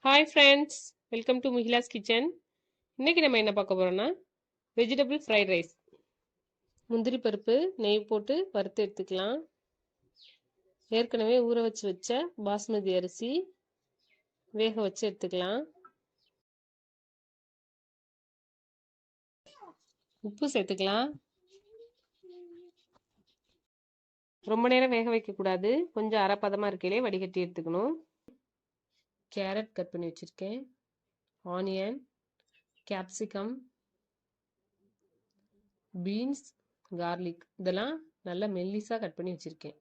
Hi friends, welcome to Mugila's kitchen. இன்னைக்கு நம்ம என்ன பார்க்க போறோம்னா வெஜிடபிள் ஃப்ரைட் ரைஸ். முந்திரி பருப்பு நெய் போட்டு வறுத்து எடுத்துக்கலாம். ஏற்கனவே ஊற வச்ச பாஸ்மதி அரிசி வேக வச்சு எடுத்துக்கலாம். உப்பு சேர்த்துக்கலாம். ரொம்ப நேரம் வேக வைக்கக்கூடாது, கொஞ்சம் அரைப்பதமாக இருக்கையிலே வடிகட்டி எடுத்துக்கணும். கேரட் கட் பண்ணி வச்சுருக்கேன், ஆனியன், கேப்சிகம், பீன்ஸ், கார்லிக் இதெல்லாம் நல்லா மெல்லிஸாக கட் பண்ணி வச்சுருக்கேன்.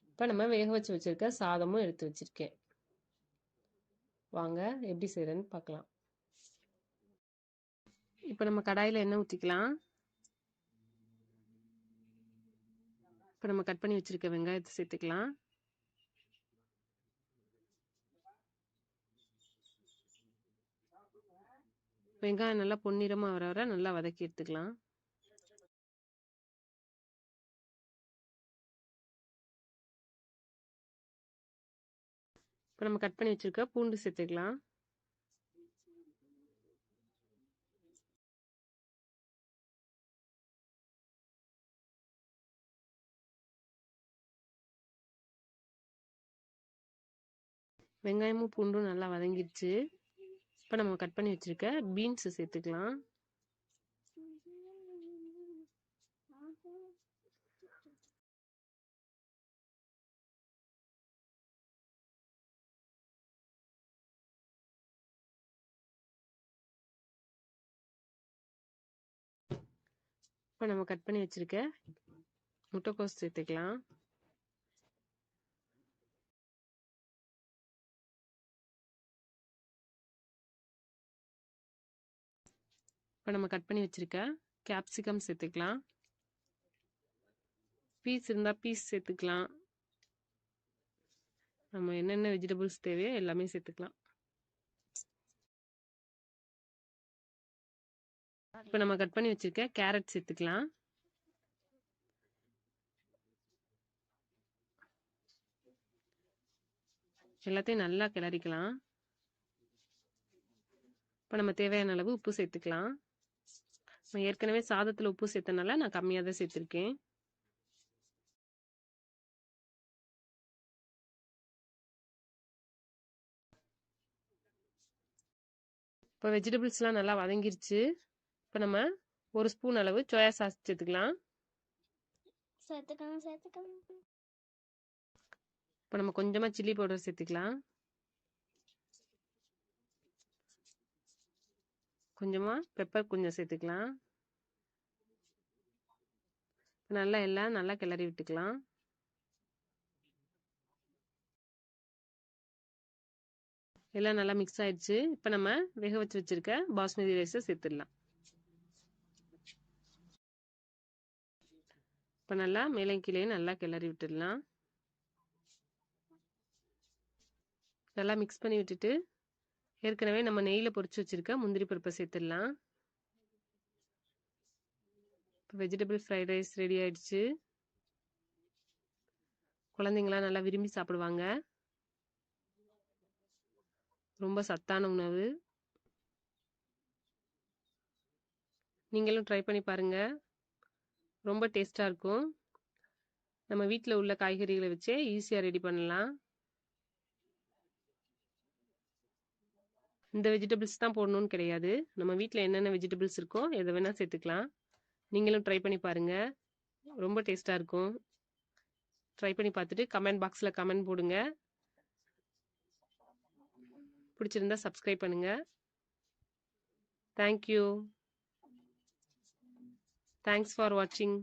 இப்போ நம்ம வேக வச்சிருக்க சாதமும் எடுத்து வச்சுருக்கேன். வாங்க எப்படி செய்கிறேன்னு பார்க்கலாம். இப்போ நம்ம கடாயில் எண்ணெய் ஊற்றிக்கலாம். இப்போ நம்ம கட் பண்ணி வச்சுருக்க வெங்காயத்தை சேர்த்துக்கலாம். வெங்காயம் நல்லா பொன்னிறமாக வர வர நல்லா வதக்கி எடுத்துக்கலாம். இப்போ நம்ம கட் பண்ணி வச்சுருக்க பூண்டு சேர்த்துக்கலாம். வெங்காயமும் பூண்டும் நல்லா வதங்கிடுச்சு. இப்போ நம்ம கட் பண்ணி வச்சுருக்க பீன்ஸு சேர்த்துக்கலாம். இப்போ நம்ம கட் பண்ணி வச்சுருக்க முட்டைக்கோஸ் சேர்த்துக்கலாம். இப்போ நம்ம கட் பண்ணி வச்சுருக்க கேப்சிகம் சேர்த்துக்கலாம். பீஸ் இருந்தால் பீஸ் சேர்த்துக்கலாம். நம்ம என்னென்ன வெஜிடபிள்ஸ் தேவையோ எல்லாமே சேர்த்துக்கலாம். இப்போ நம்ம கட் பண்ணி வச்சுருக்க கேரட் சேர்த்துக்கலாம். எல்லாத்தையும் நல்லா கிளறிக்கலாம். இப்போ நம்ம தேவையான அளவு உப்பு சேர்த்துக்கலாம். நான் ஏற்கனவே சாதத்தில் உப்பு சேர்த்தனால நான் கம்மியாக தான் சேர்த்துருக்கேன். இப்போ வெஜிடபிள்ஸ்லாம் நல்லா வதங்கிருச்சு. இப்போ நம்ம ஒரு ஸ்பூன் அளவு சோயா சாஸ் சேர்த்துக்கலாம். இப்போ நம்ம கொஞ்சமாக சில்லி பவுடர் சேர்த்துக்கலாம். கொஞ்சமாக பெப்பர் கொஞ்சம் சேர்த்துக்கலாம். நல்லா எல்லாம் நல்லா கிளறி விட்டுக்கலாம். எல்லாம் நல்லா மிக்ஸ் ஆயிடுச்சு. இப்போ நம்ம வேக வச்சிருக்க பாஸ்மதி ரைஸை சேர்த்துடலாம். இப்போ நல்லா மேலே கீழே நல்லா கிளறி விட்டுடலாம். நல்லா மிக்ஸ் பண்ணி விட்டுட்டு ஏற்கனவே நம்ம நெய்யில் பொரிச்சு வச்சிருக்க முந்திரி பருப்பை சேர்த்துடலாம். இப்போ வெஜிடபிள் ஃப்ரைட் ரைஸ் ரெடி ஆயிடுச்சு. குழந்தைங்களாம் நல்லா விரும்பி சாப்பிடுவாங்க. ரொம்ப சத்தான உணவு. நீங்களும் ட்ரை பண்ணி பாருங்க. ரொம்ப டேஸ்டாக இருக்கும். நம்ம வீட்டில் உள்ள காய்கறிகளை வச்சே ஈஸியாக ரெடி பண்ணலாம். இந்த வெஜிடபிள்ஸ் தான் போடணும்னு கிடையாது. நம்ம வீட்டில் என்னென்ன வெஜிடபிள்ஸ் இருக்கோ எதை வேணால் சேர்த்துக்கலாம். நீங்களும் ட்ரை பண்ணி பாருங்கள். ரொம்ப டேஸ்டாக இருக்கும். ட்ரை பண்ணி பார்த்துட்டு கமெண்ட் பாக்ஸில் கமெண்ட் போடுங்க. பிடிச்சிருந்தா சப்ஸ்கிரைப் பண்ணுங்கள். தேங்க்யூ. தேங்க்ஸ் ஃபார் வாட்சிங்.